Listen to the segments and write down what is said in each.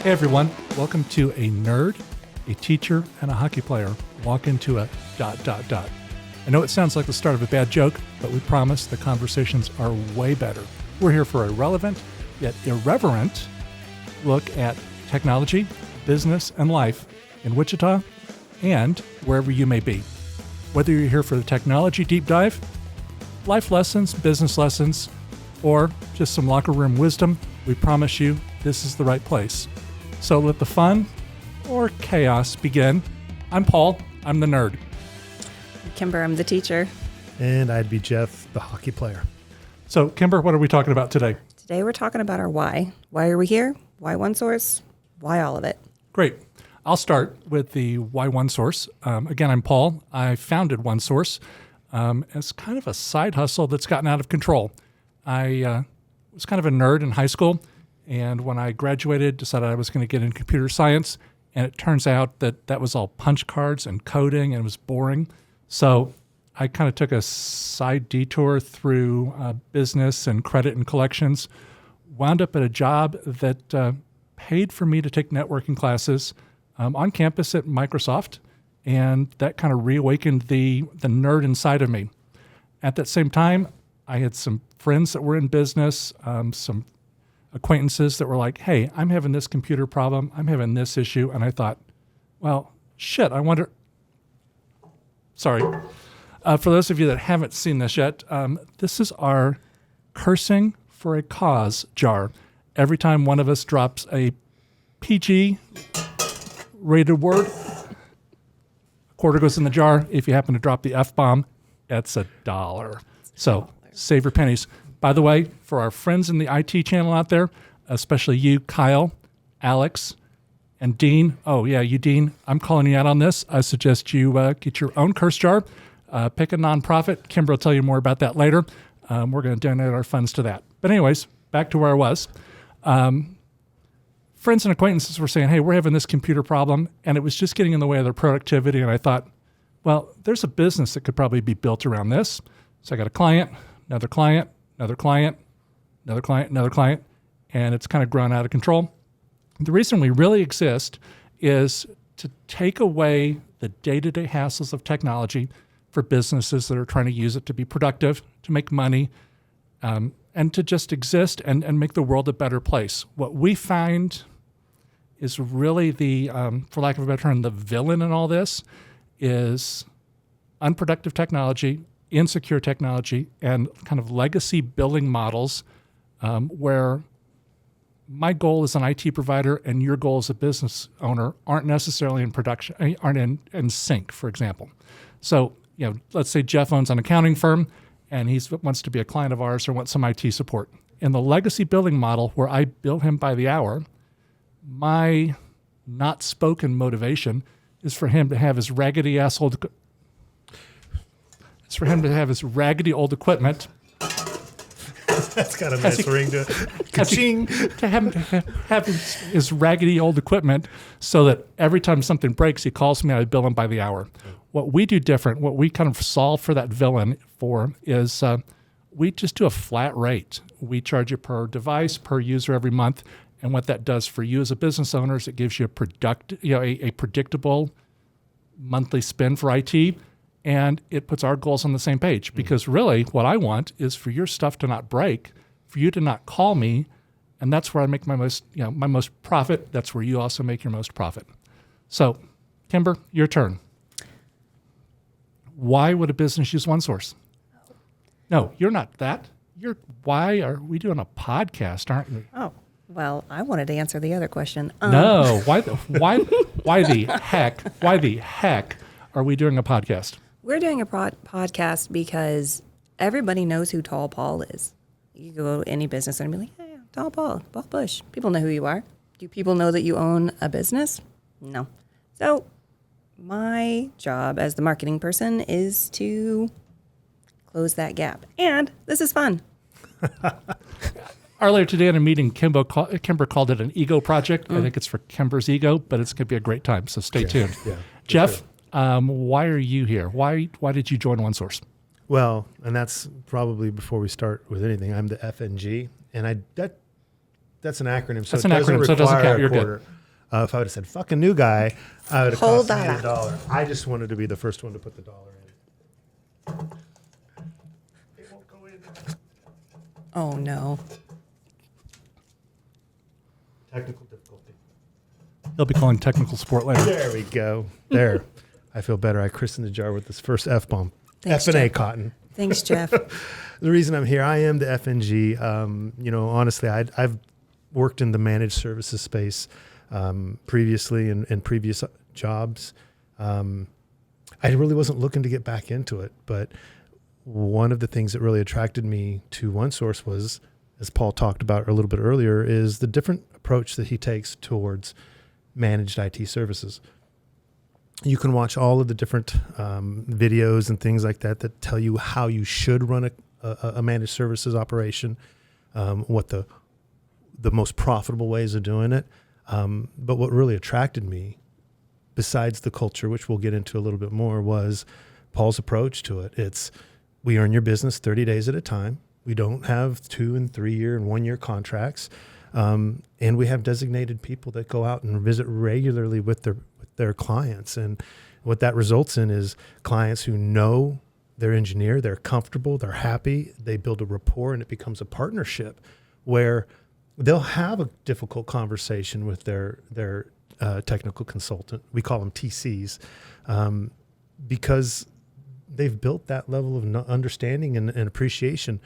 Hey everyone, welcome to a nerd, a teacher, and a hockey player walk into a ... I know it sounds like the start of a bad joke, but we promise the conversations are way better. We're here for a relevant, yet irreverent look at technology, business, and life in Wichita and wherever you may be. Whether you're here for the technology deep dive, life lessons, business lessons, or just some locker room wisdom, we promise you this is the right place. So let the fun or chaos begin. I'm Paul, I'm the nerd. Kimber, I'm the teacher. And I'd be Jeff, the hockey player. So Kimber, what are we talking about today? Today we're talking about our why. Why are we here? Why OneSource? Why all of it? Great. I'll start with the why OneSource. Again, I'm Paul. I founded OneSource as kind of a side hustle that's gotten out of control. I was kind of a nerd in high school. And when I graduated, decided I was going to get into computer science. And it turns out that that was all punch cards and coding, and it was boring. So I kind of took a side detour through business and credit and collections, wound up at a job that paid for me to take networking classes on campus at Microsoft. And that kind of reawakened the nerd inside of me. At that same time, I had some friends that were in business, some acquaintances that were like, hey, I'm having this computer problem, I'm having this issue. And I thought, well, shit, I wonder. Sorry. For those of you that haven't seen this yet, this is our cursing for a cause jar. Every time one of us drops a PG rated word, a quarter goes in the jar. If you happen to drop the F-bomb, that's $1. So save your pennies. By the way, for our friends in the IT channel out there, especially you, Kyle, Alex, and Dean. Oh, yeah, you, Dean. I'm calling you out on this. I suggest you get your own curse jar. Pick a nonprofit. Kimber will tell you more about that later. We're going to donate our funds to that. But anyways, back to where I was. Friends and acquaintances were saying, hey, we're having this computer problem, and it was just getting in the way of their productivity. And I thought, well, there's a business that could probably be built around this. So I got a client, another client, another client, another client, another client, and it's kind of grown out of control. The reason we really exist is to take away the day-to-day hassles of technology for businesses that are trying to use it to be productive, to make money, and to just exist and make the world a better place. What we find is really the, for lack of a better term, the villain in all this is unproductive technology, insecure technology, and kind of legacy billing models where my goal as an IT provider and your goal as a business owner aren't necessarily in production, aren't in sync, for example. So, let's say Jeff owns an accounting firm and he wants to be a client of ours or wants some IT support. In the legacy billing model where I bill him by the hour, my not spoken motivation is for him to have his raggedy old equipment. That's got a nice ring to it. Ka-ching! To have his raggedy old equipment so that every time something breaks, he calls me and I bill him by the hour. What we do different, what we kind of solve for that villain for is we just do a flat rate. We charge you per device, per user every month. And what that does for you as a business owner is it gives you a predictable monthly spend for IT. And it puts our goals on the same page because really what I want is for your stuff to not break, for you to not call me. And that's where I make my most profit. That's where you also make your most profit. So Kimber, your turn. Why would a business use OneSource? No, you're not that. Why are we doing a podcast, aren't we? Oh, well, I wanted to answer the other question. No, why the heck are we doing a podcast? We're doing a podcast because everybody knows who Tall Paul is. You go to any business and be like, yeah, Tall Paul Bush. People know who you are. Do people know that you own a business? No. So my job as the marketing person is to close that gap. And this is fun. Earlier today in a meeting, Kimber called it an ego project. I think it's for Kimber's ego, but it's going to be a great time, so stay tuned. Yeah, Jeff, why are you here? Why did you join OneSource? Well, and that's probably before we start with anything, I'm the FNG, and that that's an acronym. So That's an acronym, so it doesn't count. You're good. If I would have said "fucking new guy," I would have Whole cost me dollar. $1. I just wanted to be the first one to put the dollar in. It won't go in. Oh no. Technical difficulty. He'll be calling technical support later. There we go. There. I feel better. I christened the jar with this first F-bomb. Thanks, F&A Jeff. cotton. Thanks, Jeff. The reason I'm here, I am the FNG. Honestly, I've worked in the managed services space previously in previous jobs. I really wasn't looking to get back into it, but one of the things that really attracted me to OneSource was, as Paul talked about a little bit earlier, is the different approach that he takes towards managed IT services. You can watch all of the different videos and things like that tell you how you should run a managed services operation, what the most profitable ways of doing it. But what really attracted me, besides the culture, which we'll get into a little bit more, was Paul's approach to it. It's, we earn your business 30 days at a time. We don't have 2 and 3 year and 1 year contracts. And we have designated people that go out and visit regularly with their clients. And what that results in is clients who know their engineer, they're comfortable, they're happy, they build a rapport, and it becomes a partnership where they'll have a difficult conversation with their technical consultant. We call them TCs, because they've built that level of understanding and appreciation.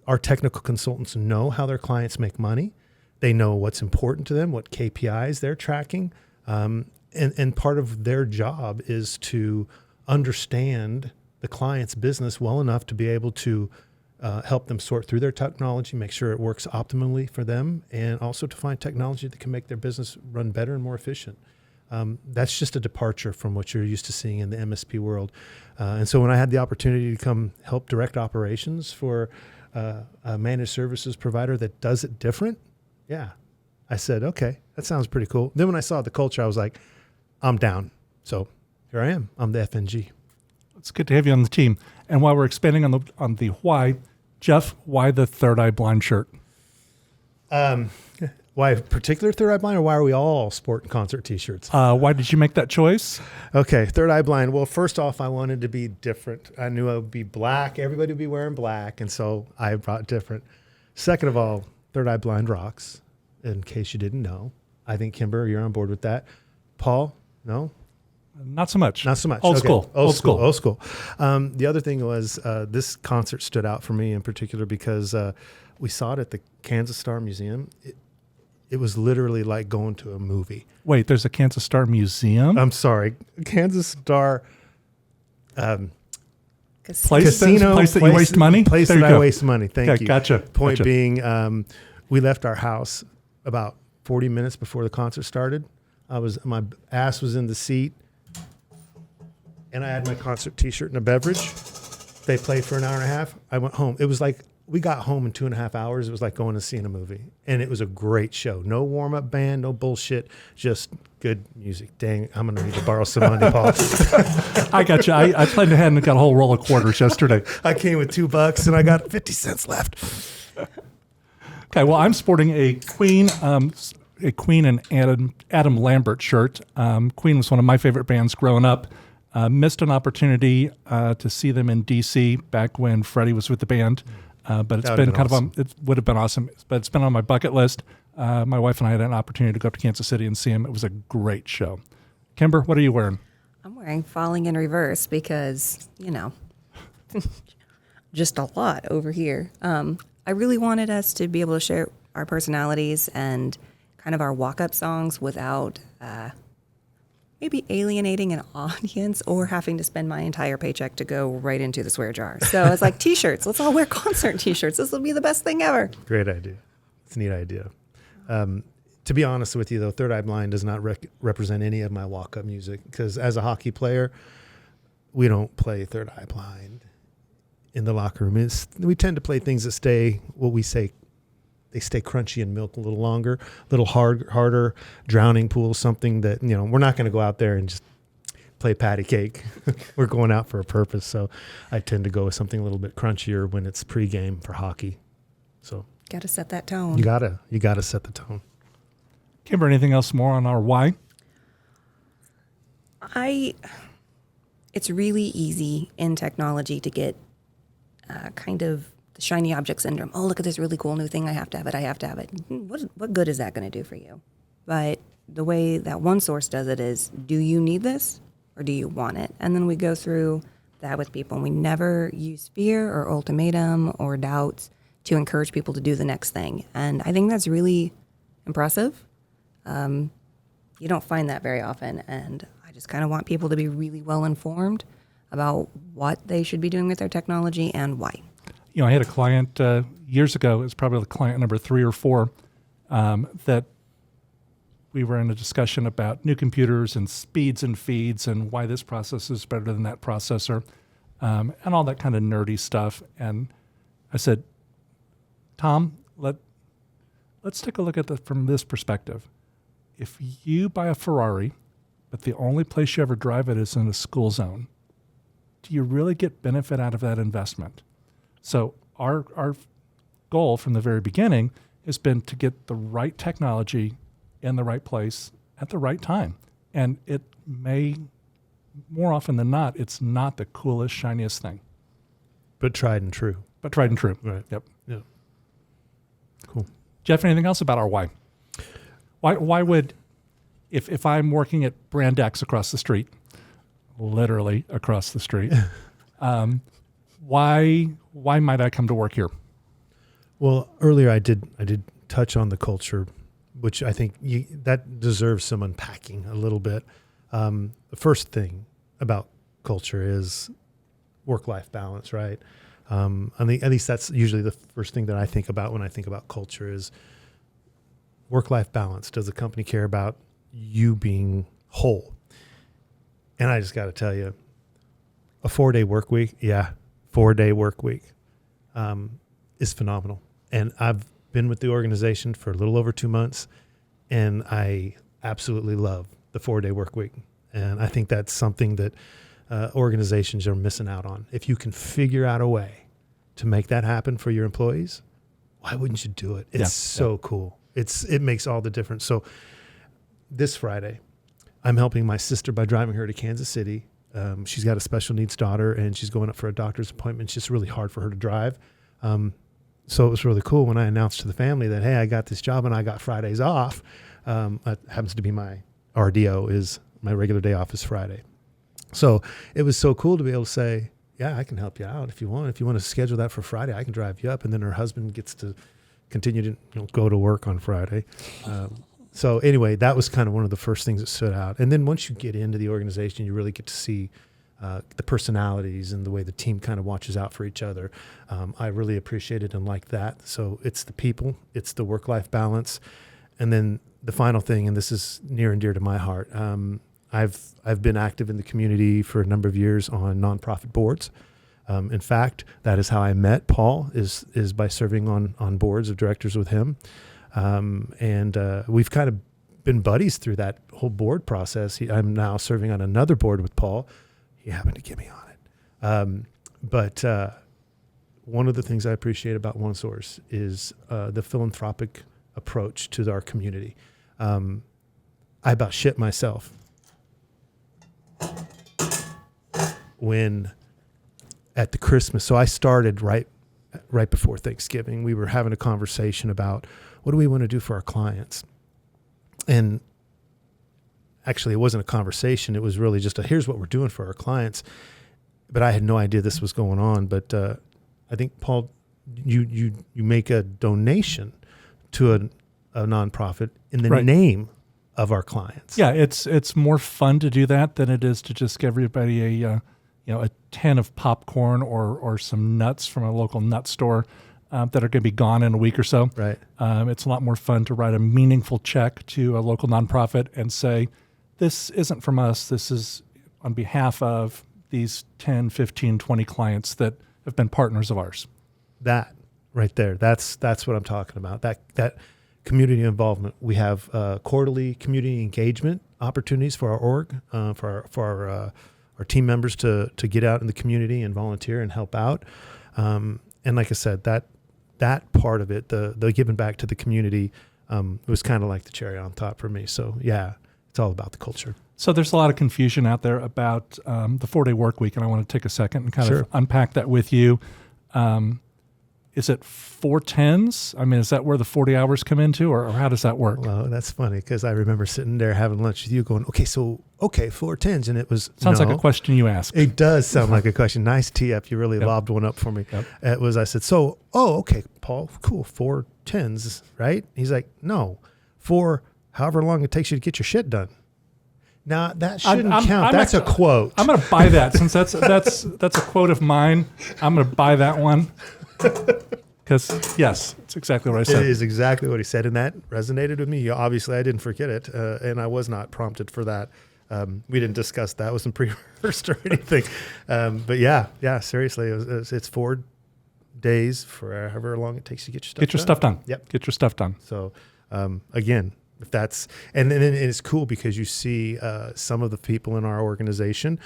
Our technical consultants know how their clients make money. They know what's important to them, what KPIs they're tracking. And part of their job is to understand the client's business well enough to be able to help them sort through their technology, make sure it works optimally for them, and also to find technology that can make their business run better and more efficient. That's just a departure from what you're used to seeing in the MSP world. And so when I had the opportunity to come help direct operations for a managed services provider that does it different, yeah, I said, okay, that sounds pretty cool. Then when I saw the culture, I was like, I'm down. So here I am. I'm the FNG. It's good to have you on the team. And while we're expanding on the why, Jeff, why the Third Eye Blind shirt? Why a particular Third Eye Blind, or why are we all sporting concert T-shirts? Why did you make that choice? Okay, Third Eye Blind. Well, first off, I wanted to be different. I knew I would be black. Everybody would be wearing black, and so I brought different. Second of all, Third Eye Blind rocks, in case you didn't know. I think, Kimber, you're on board with that. Paul, no? Not so much. Not so much. Old Okay. school. Old school. The other thing was this concert stood out for me in particular because we saw it at the Kansas Star Museum. It was literally like going to a movie. Wait, there's a Kansas Star Museum? I'm sorry. Kansas Star Place that you waste money? Place There that you I go. waste money. Thank Okay, you. gotcha. Point Gotcha. being, we left our house about 40 minutes before the concert started. My ass was in the seat, and I had my concert T-shirt and a beverage. They played for an hour and a half. I went home. It was like we got home in 2.5 hours. It was like going to seeing a movie, and it was a great show. No warm-up band, no bullshit, just good music. Dang, I'm gonna need to borrow some money, Paul. I got you. I planned ahead and got a whole roll of quarters yesterday. I came with $2 and I got 50 cents left. Okay, well, I'm sporting a Queen and Adam Lambert shirt. Queen was one of my favorite bands growing up. Missed an opportunity to see them in D.C. back when Freddie was with the band, but it's been kind of it would have been awesome. But it's been on my bucket list. My wife and I had an opportunity to go up to Kansas City and see him. It was a great show. Kimber, what are you wearing? I'm wearing Falling in Reverse because, just a lot over here. I really wanted us to be able to share our personalities and kind of our walk-up songs without maybe alienating an audience or having to spend my entire paycheck to go right into the swear jar. So I was like, T-shirts. Let's all wear concert T-shirts. This will be the best thing ever. Great idea. It's a neat idea. To be honest with you, though, Third Eye Blind does not represent any of my walk-up music because as a hockey player, we don't play Third Eye Blind in the locker room. We tend to play things that stay, what we say, they stay crunchy and milk a little longer, a little harder, drowning pool, something that, we're not going to go out there and just play patty cake. We're going out for a purpose. So I tend to go with something a little bit crunchier when it's pregame for hockey. So Got to set that tone. You gotta set the tone. Kimber, anything else more on our why? It's really easy in technology to get kind of the shiny object syndrome. Oh, look at this really cool new thing. I have to have it. What good is that going to do for you? But the way that OneSource does it is, do you need this or do you want it? And then we go through that with people. We never use fear or ultimatum or doubts to encourage people to do the next thing. And I think that's really impressive. You don't find that very often. And I just kind of want people to be really well informed about what they should be doing with their technology and why. You know, I had a client years ago, it's probably the client number 3 or 4, that we were in a discussion about new computers and speeds and feeds and why this processor is better than that processor, and all that kind of nerdy stuff. And I said, Tom, let's take a look at it from this perspective. If you buy a Ferrari, but the only place you ever drive it is in a school zone, do you really get benefit out of that investment? So our goal from the very beginning has been to get the right technology in the right place at the right time. And it may, more often than not, it's not the coolest, shiniest thing. But tried and true. Right. Yep. Yeah. Cool. Jeff, anything else about our why? Why would, if I'm working at Brand X across the street, literally across the street, why might I come to work here? Well, earlier I did touch on the culture, which I think that deserves some unpacking a little bit. The first thing about culture is work-life balance, right? At least that's usually the first thing that I think about when I think about culture is work-life balance. Does the company care about you being whole? And I just got to tell you, a 4-day work week, 4-day work week is phenomenal. And I've been with the organization for a little over 2 months, and I absolutely love the 4-day work week. And I think that's something that organizations are missing out on. If you can figure out a way to make that happen for your employees, why wouldn't you do it? It's so cool. It makes all the difference. So this Friday, I'm helping my sister by driving her to Kansas City. She's got a special needs daughter, and she's going up for a doctor's appointment. It's just really hard for her to drive. So it was really cool when I announced to the family that, hey, I got this job and I got Fridays off. That happens to be my RDO, is my regular day off is Friday. So it was so cool to be able to say, yeah, I can help you out if you want. If you want to schedule that for Friday, I can drive you up. And then her husband gets to continue to go to work on Friday. So anyway, that was kind of one of the first things that stood out. And then once you get into the organization, you really get to see the personalities and the way the team kind of watches out for each other. I really appreciated and liked that. So it's the people, it's the work-life balance. And then the final thing, and this is near and dear to my heart, I've been active in the community for a number of years on nonprofit boards. In fact, that is how I met Paul, is by serving on boards of directors with him. And we've kind of been buddies through that whole board process. I'm now serving on another board with Paul. He happened to get me on it. But one of the things I appreciate about OneSource is the philanthropic approach to our community. I about shit myself when at the Christmas. So I started right before Thanksgiving. We were having a conversation about what do we want to do for our clients? And actually, it wasn't a conversation. It was really just here's what we're doing for our clients. But I had no idea this was going on. But I think, Paul, you make a donation to a nonprofit in the name of our clients. Yeah, it's more fun to do that than it is to just give everybody a tin of popcorn or some nuts from a local nut store that are going to be gone in a week or so. Right. It's a lot more fun to write a meaningful check to a local nonprofit and say, this isn't from us. This is on behalf of these 10, 15, 20 clients that have been partners of ours. That right there, that's what I'm talking about. That community involvement. We have quarterly community engagement opportunities for our org, for our team members to get out in the community and volunteer and help out. And like I said, that that part of it, the giving back to the community, was kind of like the cherry on top for me. So yeah, it's all about the culture. So there's a lot of confusion out there about the 4-day work week, and I want to take a second and kind Sure. of unpack that with you. Is it 4/10s? I mean, is that where the 40 hours come into, or how does that work? Well, that's funny because I remember sitting there having lunch with you going, okay, 4/10s. And it was, Sounds like no. a question you asked. It does sound like a question. Nice tee up. You really Yep. lobbed one up for me. Yep. It was, I said, okay, Paul, cool. 4/10s, right? He's like, no, 4, however long it takes you to get your shit done. Now that shouldn't count. That's a quote. I'm going to buy that since that's a quote of mine. I'm going to buy that one because yes, it's exactly what I It said. is exactly what he said, and that resonated with me. Obviously, I didn't forget it, and I was not prompted for that. We didn't discuss that. It wasn't pre-rehearsed or anything. But yeah, seriously, it's 4 days for however long it takes to get your stuff done. Get your stuff done. Yep. Get your stuff done. So again, if that's and then it's cool because you see some of the people in our organization,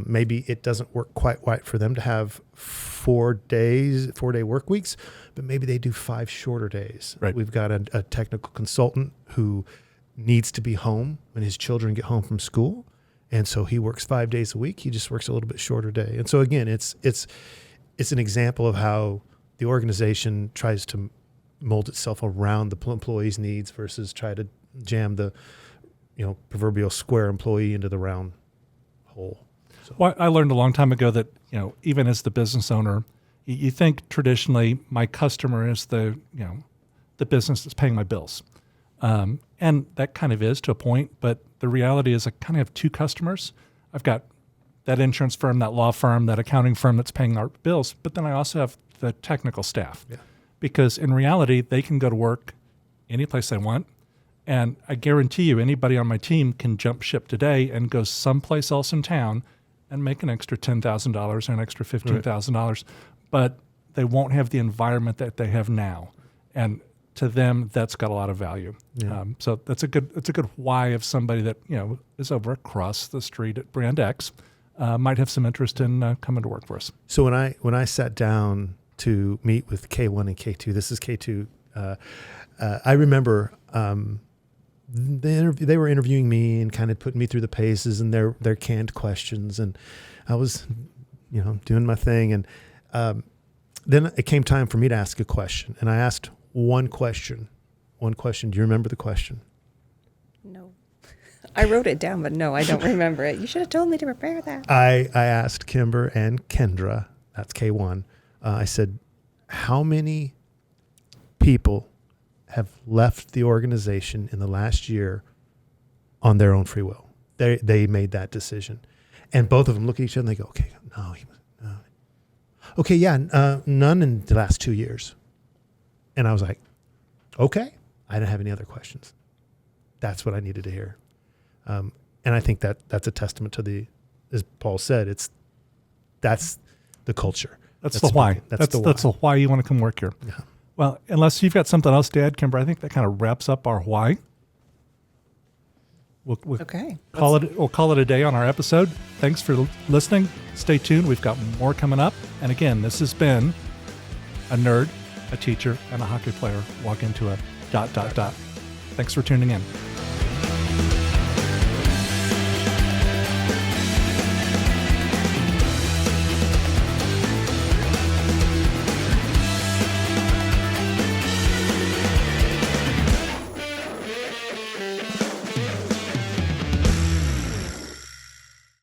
maybe it doesn't work quite right for them to have 4-day work weeks, but maybe they do 5 shorter days. Right. We've got a technical consultant who needs to be home when his children get home from school, and so he works 5 days a week. He just works a little bit shorter day, and so again, it's an example of how the organization tries to mold itself around the employee's needs versus try to jam the proverbial square employee into the round hole. So, Well, I learned a long time ago that even as the business owner, you think traditionally my customer is the business that's paying my bills, and that kind of is to a point. But the reality is, I kind of have 2 customers. I've got that insurance firm, that law firm, that accounting firm that's paying our bills, but then I also have the technical staff. Yeah. Because in reality, they can go to work any place they want. And I guarantee you, anybody on my team can jump ship today and go someplace else in town and make an extra $10,000 or an extra $15,000. But they won't have the environment that they have now. And to them, that's got a lot of value. Yeah. So that's a good why of somebody that is over across the street at Brand X might have some interest in coming to work for us. So when I sat down to meet with K1 and K2, this is K2. I remember they were interviewing me and kind of putting me through the paces and their canned questions, and I was doing my thing, and then it came time for me to ask a question, and I asked one question. Do you remember the question? No. I wrote it down, but no, I don't remember it. You should have told me to prepare that. I asked Kimber and Kendra, that's K1, I said, how many people have left the organization in the last year on their own free will? They made that decision. And both of them look at each other and they go, okay, no. Okay, yeah, none in the last 2 years. And I was like, okay. I didn't have any other questions. That's what I needed to hear. And I think that's a testament to as Paul said, that's the culture. That's the why. That's the why. That's the why you want to come work here. Yeah. Well, unless you've got something else to add, Kimber, I think that kind of wraps up our why. We'll Okay. We'll call it a day on our episode. Thanks for listening. Stay tuned. We've got more coming up. And again, this has been a nerd, a teacher, and a hockey player walk into a ... Thanks for tuning in.